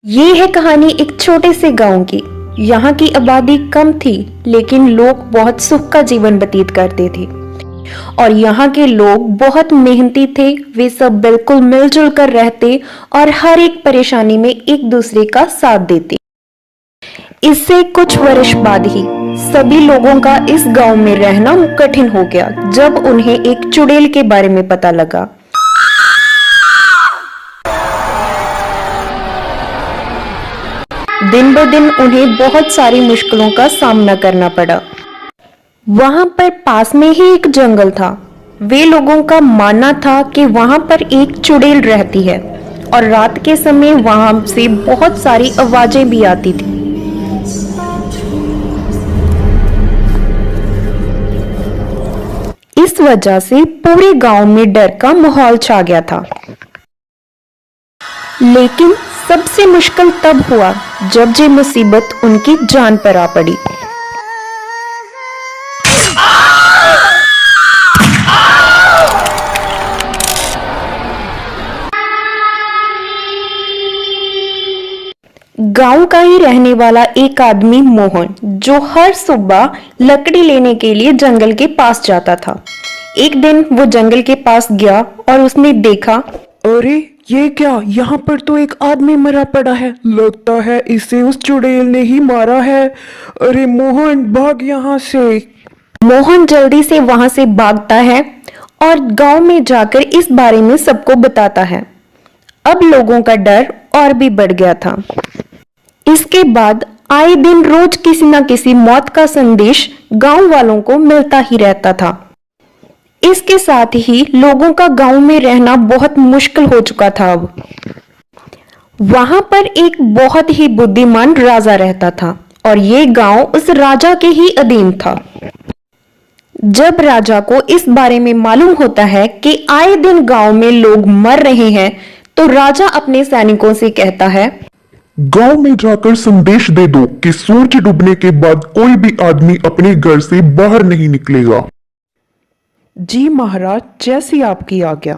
ये है कहानी एक छोटे से गांव की। यहाँ की आबादी कम थी, लेकिन लोग बहुत सुख का जीवन व्यतीत करते थे। और यहाँ के लोग बहुत मेहनती थे। वे सब बिल्कुल मिलजुल कर रहते और हर एक परेशानी में एक दूसरे का साथ देते। इससे कुछ वर्ष बाद ही सभी लोगों का इस गांव में रहना कठिन हो गया, जब उन्हें एक चुड़ैल के बारे में पता लगा। दिन ब दिन उन्हें बहुत सारी मुश्किलों का सामना करना पड़ा। वहां पर पास में ही एक जंगल था। वे लोगों का मानना था कि वहां पर एक चुड़ैल रहती है और रात के समय वहां से बहुत सारी आवाजें भी आती थी। इस वजह से पूरे गांव में डर का माहौल छा गया था। लेकिन सबसे मुश्किल तब हुआ जब ये मुसीबत उनकी जान पर आ पड़ी। गांव का ही रहने वाला एक आदमी मोहन, जो हर सुबह लकड़ी लेने के लिए जंगल के पास जाता था। एक दिन वो जंगल के पास गया और उसने देखा, अरे ये क्या, यहाँ पर तो एक आदमी मरा पड़ा है। लगता है इसे उस चुड़ैल ने ही मारा है। अरे मोहन, भाग यहाँ से। मोहन जल्दी से वहां से भागता है और गांव में जाकर इस बारे में सबको बताता है। अब लोगों का डर और भी बढ़ गया था। इसके बाद आए दिन रोज किसी न किसी मौत का संदेश गांव वालों को मिलता ही रहता था। इसके साथ ही लोगों का गांव में रहना बहुत मुश्किल हो चुका था। अब वहां पर एक बहुत ही बुद्धिमान राजा रहता था और ये गांव उस राजा के ही अधीन था। जब राजा को इस बारे में मालूम होता है कि आए दिन गांव में लोग मर रहे हैं, तो राजा अपने सैनिकों से कहता है, गांव में जाकर संदेश दे दो कि सूरज डूबने के बाद कोई भी आदमी अपने घर से बाहर नहीं निकलेगा। जी महाराज, जैसी आपकी आज्ञा।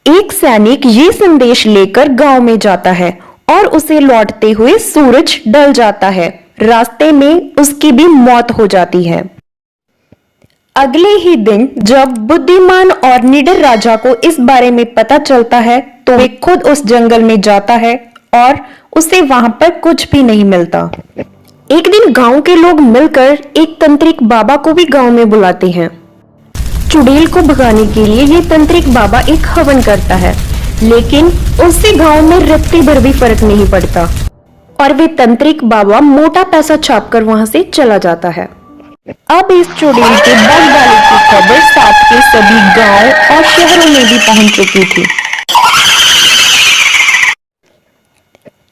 एक सैनिक ये संदेश लेकर गांव में जाता है और उसे लौटते हुए सूरज ढल जाता है। रास्ते में उसकी भी मौत हो जाती है। अगले ही दिन जब बुद्धिमान और निडर राजा को इस बारे में पता चलता है, तो वे खुद उस जंगल में जाता है और उसे वहां पर कुछ भी नहीं मिलता। एक दिन गांव के लोग मिलकर एक तांत्रिक बाबा को भी गांव में बुलाते हैं। चुड़ैल को भगाने के लिए ये तांत्रिक बाबा एक हवन करता है, लेकिन उससे गांव में रत्ती भर भी फर्क नहीं पड़ता और वे तांत्रिक बाबा मोटा पैसा छापकर वहां से चला जाता है। अब इस चुड़ैल के बग डाले की खबर साथ के सभी गांव और शहरों में भी पहुंच चुकी थी।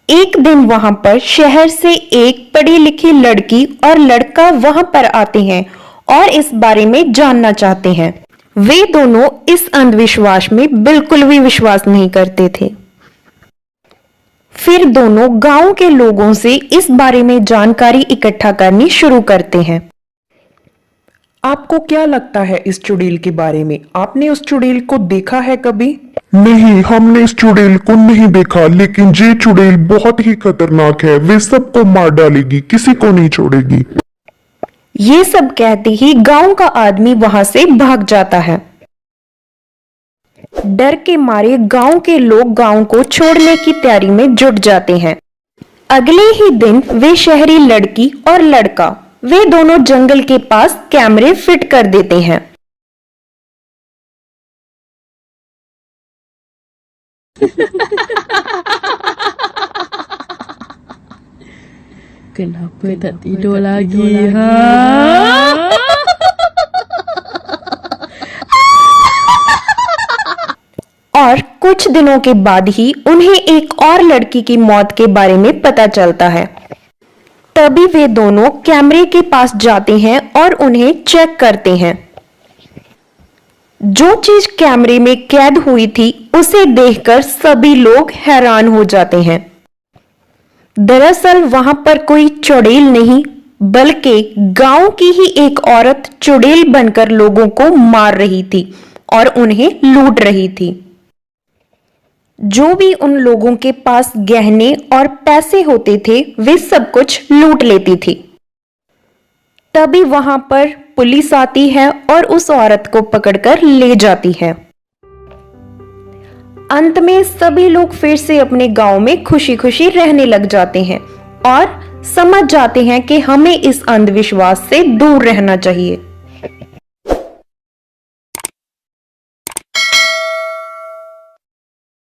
एक दिन वहां पर शहर से एक पढ़ी लिखी लड़की और लड़का वहां पर आते हैं और इस बारे में जानना चाहते हैं। वे दोनों इस अंधविश्वास में बिल्कुल भी विश्वास नहीं करते थे। फिर दोनों गांव के लोगों से इस बारे में जानकारी इकट्ठा करनी शुरू करते हैं। आपको क्या लगता है इस चुड़ैल के बारे में? आपने उस चुड़ैल को देखा है कभी? नहीं, हमने इस चुड़ैल को नहीं देखा, लेकिन ये चुड़ैल बहुत ही खतरनाक है। वे सबको मार डालेगी, किसी को नहीं छोड़ेगी। ये सब कहते ही गांव का आदमी वहां से भाग जाता है। डर के मारे गांव के लोग गांव को छोड़ने की तैयारी में जुट जाते हैं। अगले ही दिन वे शहरी लड़की और लड़का, वे दोनों जंगल के पास कैमरे फिट कर देते हैं। Kenapa tak tidur lagi, ha? और कुछ दिनों के बाद ही उन्हें एक और लड़की की मौत के बारे में पता चलता है। तभी वे दोनों कैमरे के पास जाते हैं और उन्हें चेक करते हैं। जो चीज कैमरे में कैद हुई थी, उसे देखकर सभी लोग हैरान हो जाते हैं। दरअसल वहां पर कोई चुड़ैल नहीं, बल्कि गांव की ही एक औरत चुड़ैल बनकर लोगों को मार रही थी और उन्हें लूट रही थी। जो भी उन लोगों के पास गहने और पैसे होते थे वे सब कुछ लूट लेती थी। तभी वहां पर पुलिस आती है और उस औरत को पकड़कर ले जाती है। अंत में सभी लोग फिर से अपने गांव में खुशी खुशी रहने लग जाते हैं और समझ जाते हैं कि हमें इस अंधविश्वास से दूर रहना चाहिए।